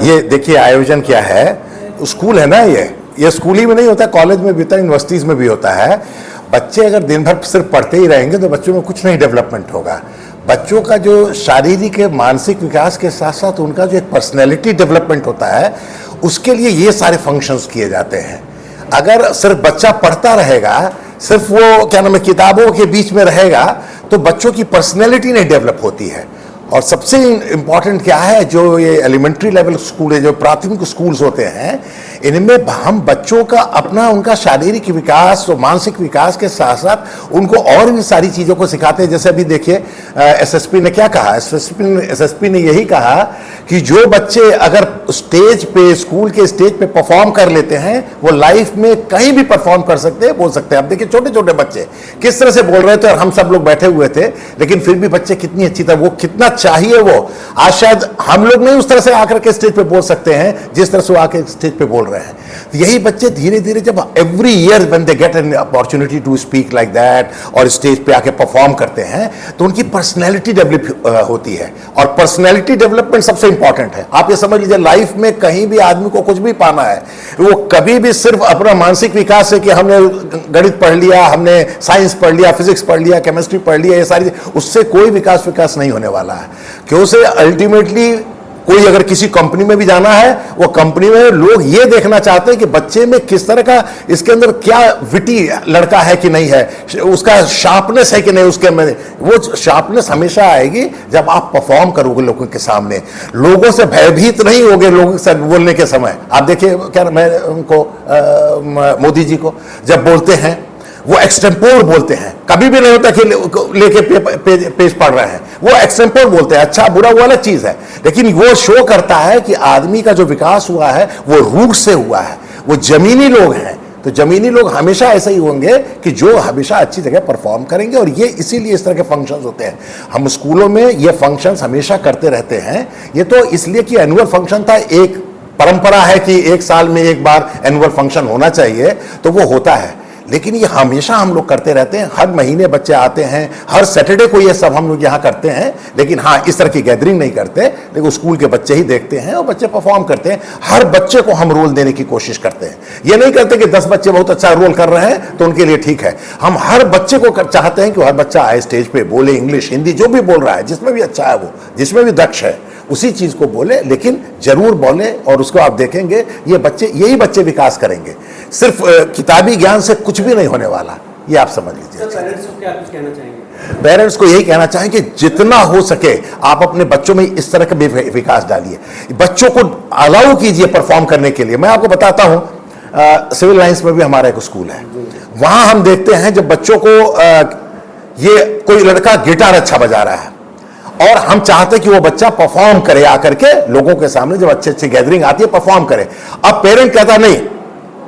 ये देखिए आयोजन क्या है, स्कूल है ना, ये स्कूल ही में नहीं होता, कॉलेज में भी होता है, यूनिवर्सिटीज़ में भी होता है। बच्चे अगर दिन भर सिर्फ पढ़ते ही रहेंगे तो बच्चों में कुछ नहीं डेवलपमेंट होगा। बच्चों का जो शारीरिक मानसिक विकास के साथ साथ उनका जो एक पर्सनैलिटी डेवलपमेंट होता है, उसके लिए ये सारे फंक्शंस किए जाते हैं। अगर सिर्फ बच्चा पढ़ता रहेगा, सिर्फ वो क्या नाम है किताबों के बीच में रहेगा, तो बच्चों की पर्सनैलिटी नहीं डेवलप होती है। और सबसे इम्पॉर्टेंट क्या है, जो ये एलिमेंट्री लेवल स्कूल है, जो प्राथमिक स्कूल्स होते हैं, इनमें हम बच्चों का अपना उनका शारीरिक विकास और मानसिक विकास के साथ साथ उनको और भी सारी चीज़ों को सिखाते हैं। जैसे अभी देखिए एसएसपी ने क्या कहा, एसएसपी ने यही कहा कि जो बच्चे अगर स्टेज पे, स्कूल के स्टेज पे परफॉर्म कर लेते हैं, वो लाइफ में कहीं भी परफॉर्म कर सकते हैं, बोल सकते हैं। अब देखिए छोटे छोटे बच्चे किस तरह से बोल रहे थे और हम सब लोग बैठे हुए थे, लेकिन फिर भी बच्चे कितनी अच्छी तरह, वो कितना चाहिए वो, आज शायद हम लोग नहीं उस तरह से आकर के स्टेज पे बोल सकते हैं जिस तरह से वो आके स्टेज पे बोल रहे हैं। तो यही बच्चे धीरे धीरे जब every year when they get an opportunity to speak like that और स्टेज पे आके परफॉर्म करते हैं, तो उनकी पर्सनैलिटी डेवलप होती है। और पर्सनैलिटी डेवलपमेंट सबसे इंपॉर्टेंट है। आप ये समझ लीजिए, लाइफ में कहीं भी आदमी को कुछ भी पाना है, वो कभी भी सिर्फ अपना मानसिक विकास है कि हमने गणित पढ़ लिया, हमने साइंस पढ़ लिया, फिजिक्स पढ़ लिया, केमिस्ट्री पढ़ लिया, ये सारी, उससे कोई विकास नहीं होने वाला है। क्यों से अल्टीमेटली कोई अगर किसी कंपनी में भी जाना है, वो कंपनी में लोग ये देखना चाहते हैं कि बच्चे में किस तरह का, इसके अंदर क्या विटी लड़का है कि नहीं है, उसका शार्पनेस है कि नहीं, उसके में वो शार्पनेस हमेशा आएगी जब आप परफॉर्म करोगे लोगों के सामने, लोगों से भयभीत नहीं होगे लोगों से बोलने के समय। आप देखिए क्या मैं उनको मोदी जी को जब बोलते हैं, वो एक्सटेम्पोर बोलते हैं, कभी भी नहीं होता कि लेके पेज पढ़ रहे हैं, वो एक्सटेम्पोर बोलते हैं। अच्छा बुरा वो अलग चीज है, लेकिन वो शो करता है कि आदमी का जो विकास हुआ है वो रूट से हुआ है, वो जमीनी लोग हैं। तो जमीनी लोग हमेशा ऐसे ही होंगे कि जो हमेशा अच्छी जगह परफॉर्म करेंगे, और ये इसीलिए इस तरह के फंक्शंस होते हैं। हम स्कूलों में ये फंक्शंस हमेशा करते रहते हैं। ये तो इसलिए कि एनुअल फंक्शन था, एक परंपरा है कि एक साल में एक बार एनुअल फंक्शन होना चाहिए, तो वो होता है। लेकिन ये हमेशा हम लोग करते रहते हैं, हर महीने बच्चे आते हैं, हर सैटरडे को ये सब हम लोग यहाँ करते हैं। लेकिन हाँ, इस तरह की गैदरिंग नहीं करते, लेकिन स्कूल के बच्चे ही देखते हैं और बच्चे परफॉर्म करते हैं। हर बच्चे को हम रोल देने की कोशिश करते हैं। ये नहीं करते कि 10 बच्चे बहुत अच्छा रोल कर रहे हैं तो उनके लिए ठीक है। हम हर बच्चे को चाहते हैं कि हर बच्चा आए स्टेज पे, बोले इंग्लिश, हिंदी, जो भी बोल रहा है, जिसमें भी अच्छा है वो, जिसमें भी दक्ष है, उसी चीज को बोले, लेकिन जरूर बोले। और उसको आप देखेंगे ये बच्चे, यही बच्चे विकास करेंगे। सिर्फ किताबी ज्ञान से कुछ भी नहीं होने वाला, ये आप समझ लीजिए। पेरेंट्स को क्या कुछ कहना चाहेंगे? पेरेंट्स को यही कहना चाहेंगे कि जितना हो सके आप अपने बच्चों में इस तरह का विकास डालिए, बच्चों को अलाउ कीजिए परफॉर्म करने के लिए। मैं आपको बताता हूं, सिविल लाइंस में भी हमारा एक स्कूल है, वहां हम देखते हैं जब बच्चों को ये कोई लड़का गिटार अच्छा बजा रहा है और हम चाहते कि वो बच्चा परफॉर्म करे आकर के लोगों के सामने, जब अच्छी अच्छी गैदरिंग आती है परफॉर्म करे। अब पेरेंट कहता नहीं,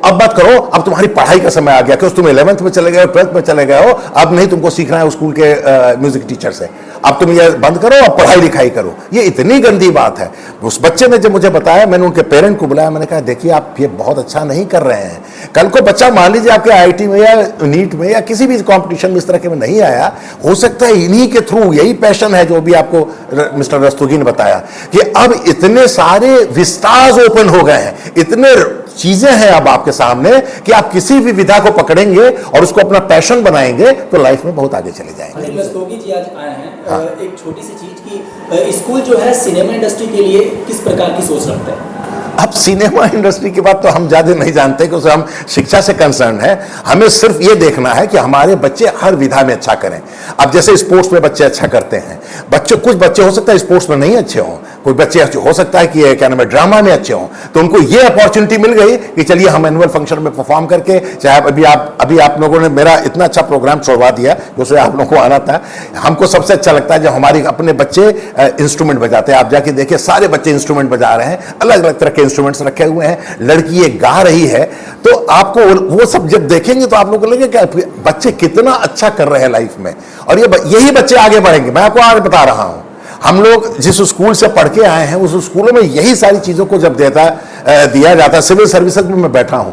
अब मत करो, अब तुम्हारी पढ़ाई का समय आ गया, क्योंकि तुम 11th में चले गए हो, 12th में चले गए हो, अब नहीं तुमको सीखना है स्कूल के म्यूजिक टीचर से, अब तुम ये बंद करो, अब पढ़ाई लिखाई करो। ये इतनी गंदी बात है। उस बच्चे ने जब मुझे बताया, मैंने उनके पेरेंट को बुलाया, मैंने कहा देखिए आप ये बहुत अच्छा नहीं कर रहे हैं। कल को बच्चा मान लीजिए आपके IIT में या नीट में या किसी भी कॉम्पिटिशन में इस तरह के में नहीं आया, हो सकता है इन्हीं के थ्रू, यही पैशन है जो भी आपको मिस्टर रस्तोगी ने बताया, कि अब इतने सारे विस्तार्स ओपन हो गए हैं, इतने चीजें हैं अब आपके सामने कि आप किसी भी विधा को पकड़ेंगे और उसको अपना पैशन बनाएंगे तो लाइफ में बहुत आगे चले जाएंगे। रस्तोगी जी आज आए हैं। हाँ। एक छोटी सी चीज की, स्कूल जो है सिनेमा इंडस्ट्री के लिए किस प्रकार की सोच रखते हैं? अब सिनेमा इंडस्ट्री की बात तो हम ज्यादा नहीं जानते, क्योंकि हम शिक्षा से कंसर्न है। हमें सिर्फ ये देखना है कि हमारे बच्चे हर विधा में अच्छा करें। अब जैसे स्पोर्ट्स में बच्चे अच्छा करते हैं, बच्चे, कुछ बच्चे हो सकता है स्पोर्ट्स में नहीं अच्छे हों, कोई बच्चे हो सकता है कि क्या नाम है ड्रामा में अच्छे हों, तो उनको ये अपॉर्चुनिटी मिल गई कि चलिए हम एनुअल फंक्शन में परफॉर्म करके, चाहे अभी आप लोगों ने मेरा इतना अच्छा प्रोग्राम छोड़वा दिया जिससे आप लोगों को आना था। हमको सबसे अच्छा लगता है जब हमारे अपने बच्चे इंस्ट्रूमेंट बजाते हैं। आप जाके देखिए सारे बच्चे इंस्ट्रूमेंट बजा रहे हैं, अलग अलग तरह के इंस्ट्रूमेंट्स रखे हुए हैं, लड़की एक गा रही है, तो आपको वो सब जब देखेंगे तो आप लोगों को लगेगा कि बच्चे कितना अच्छा कर रहे हैं लाइफ में, और यही बच्चे आगे बढ़ेंगे। मैं आपको आगे बता रहा हूं, हम लोग जिस स्कूल से पढ़ के आए हैं उस स्कूलों में यही सारी चीजों को जब दिया जाता है। सिविल सर्विसेज में मैं बैठा हूं,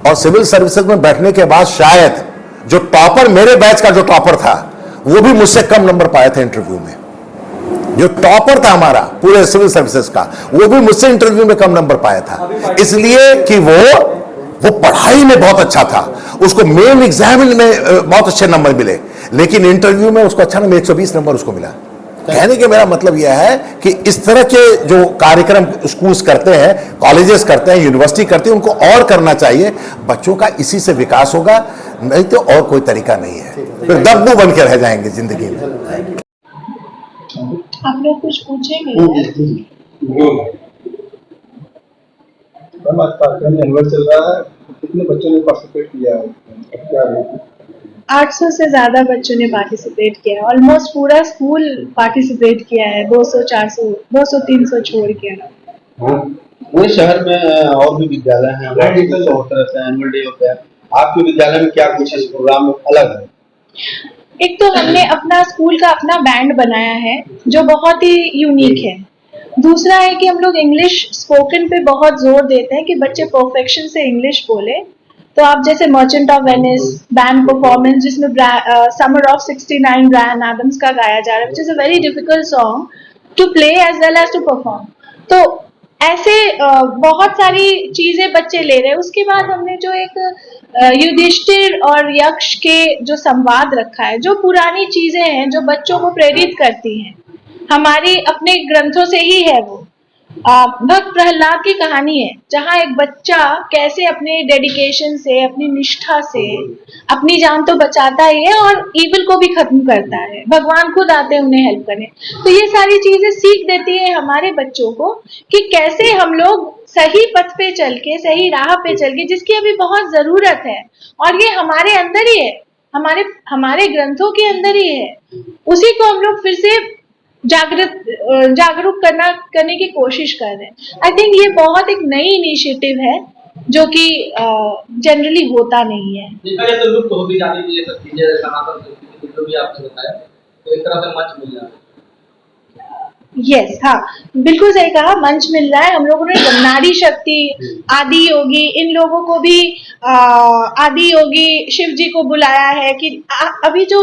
और सिविल सर्विसेज में बैठने के बाद शायद जो टॉपर, मेरे बैच का जो टॉपर था, वो भी मुझसे कम नंबर पाए थे इंटरव्यू में। जो टॉपर था हमारा पूरे सिविल सर्विसेज का, वो भी मुझसे इंटरव्यू में कम नंबर पाया था, इसलिए कि वो पढ़ाई में बहुत अच्छा था, उसको मेन एग्जाम में बहुत अच्छे नंबर मिले, लेकिन इंटरव्यू में उसको अच्छा नंबर 120 नंबर उसको मिला। कहने के मेरा मतलब यह है कि इस तरह के जो कार्यक्रम स्कूल्स करते हैं, कॉलेजेस करते हैं, यूनिवर्सिटी करते हैं, उनको और करना चाहिए। बच्चों का इसी से विकास होगा, नहीं तो और कोई तरीका नहीं है, फिर दब्बू बन के रह जाएंगे जिंदगी में। आप लोग कुछ पूछेंगे? आज कार्यक्रम एनुअल चल रहा है, कितने बच्चों ने पार्टिसिपेट किया है? 800 से ज्यादा बच्चों ने पार्टिसिपेट किया है, ऑलमोस्ट पूरा स्कूल पार्टिसिपेट किया है, 200 400 200 300 छोड़ के। पूरे शहर में और भी विद्यालय हैं, एनुअल डे होता है, आपके विद्यालय में क्या कुछ इस प्रोग्राम अलग है? एक तो हमने अपना स्कूल का अपना बैंड बनाया है जो बहुत ही यूनिक है। दूसरा है कि हम लोग इंग्लिश स्पोकन पे बहुत जोर देते हैं कि बच्चे परफेक्शन से इंग्लिश बोले। तो आप जैसे merchant of Venice band performance, जिसमें समर ऑफ 69 ब्रायन एडम्स का गाया जा रहा है, which is a very difficult song to play as well as to perform. तो ऐसे बहुत सारी चीजें बच्चे ले रहे हैं। उसके बाद हमने जो एक युधिष्ठिर और यक्ष के जो संवाद रखा है, जो पुरानी चीजें हैं जो बच्चों को प्रेरित करती हैं, हमारी अपने ग्रंथों से ही है वो। भक्त प्रहलाद की कहानी है, जहाँ एक बच्चा कैसे अपने डेडिकेशन से, अपनी निष्ठा से अपनी जान तो बचाता ही है और ईविल को भी खत्म करता है। भगवान खुद आते हैं उन्हें हेल्प करने। तो ये सारी चीजें सीख देती है हमारे बच्चों को कि कैसे हम लोग सही पथ पे चल के, सही राह पे चल के, जिसकी अभी बहुत जरूरत है और ये हमारे अंदर ही है, हमारे ग्रंथों के अंदर ही है। उसी को हम लोग फिर से जागरूक करने की कोशिश कर रहे हैं। आई थिंक ये बहुत एक नई इनिशिएटिव है जो कि जनरली होता नहीं है। देखा जाए तो लुप्त हो भी जाती है ये सब चीजें, सनातन संस्कृति जो भी आपने बताया, तो एक तरह से मंच मिल रहा है। यस, हाँ, बिल्कुल सही कहा, मंच मिल रहा है। हम लोगों ने नारी शक्ति, आदि योगी, इन लोगों को भी आदि योगी शिव जी को बुलाया है कि अभी जो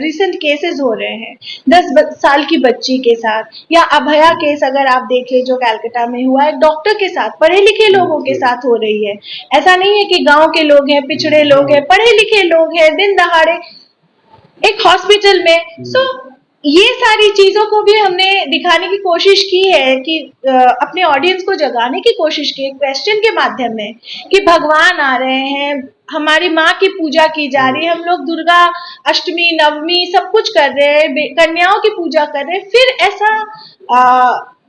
रिसेंट केसेस हो रहे हैं 10 साल की बच्ची के साथ, या अभया केस अगर आप देख ले जो कलकत्ता में हुआ है, डॉक्टर के साथ, पढ़े लिखे लोगों के साथ हो रही है। ऐसा नहीं है कि गांव के लोग हैं, पिछड़े लोग हैं, पढ़े लिखे लोग हैं, दिन दहाड़े एक हॉस्पिटल में। सो ये सारी चीजों को भी हमने दिखाने की कोशिश की है कि अपने ऑडियंस को जगाने की कोशिश की है क्वेश्चन के माध्यम में कि भगवान आ रहे हैं, हमारी माँ की पूजा की जा रही है, हम लोग दुर्गा अष्टमी नवमी सब कुछ कर रहे हैं, कन्याओं की पूजा कर रहे हैं, फिर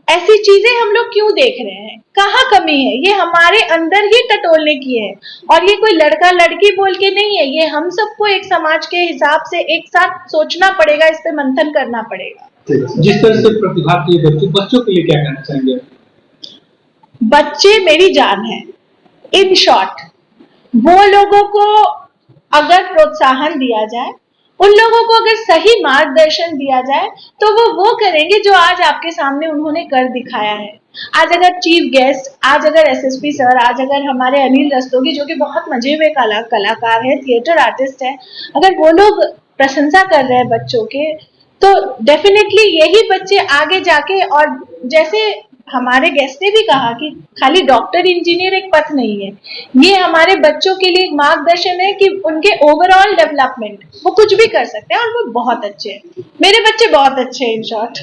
ऐसी चीजें हम लोग क्यों देख रहे हैं? कहाँ कमी है? ये हमारे अंदर ही टटोलने की है और ये कोई लड़का लड़की बोल के नहीं है। ये हम सबको एक समाज के हिसाब से एक साथ सोचना पड़ेगा, इस पे मंथन करना पड़ेगा। जिस तरह से प्रतिभा के बच्चों के लिए क्या कहना चाहेंगे? बच्चे मेरी जान है। इन शॉर्ट, वो लोगों को अगर प्रोत्साहन दिया जाए, उन लोगों को अगर सही मार्गदर्शन दिया जाए, तो वो करेंगे जो आज आपके सामने उन्होंने कर दिखाया है। आज अगर चीफ गेस्ट, आज अगर एसएसपी सर, आज अगर हमारे अनिल रस्तोगी जो कि बहुत मजे हुए कलाकार है, थिएटर आर्टिस्ट है, अगर वो लोग प्रशंसा कर रहे हैं बच्चों के, तो डेफिनेटली यही बच्चे आगे जाके, और जैसे हमारे गेस्ट ने भी कहा कि खाली डॉक्टर इंजीनियर एक पथ नहीं है, ये हमारे बच्चों के लिए एक मार्गदर्शन है कि उनके ओवरऑल डेवलपमेंट वो कुछ भी कर सकते हैं और वो बहुत अच्छे हैं। मेरे बच्चे बहुत अच्छे हैं इन शॉर्ट।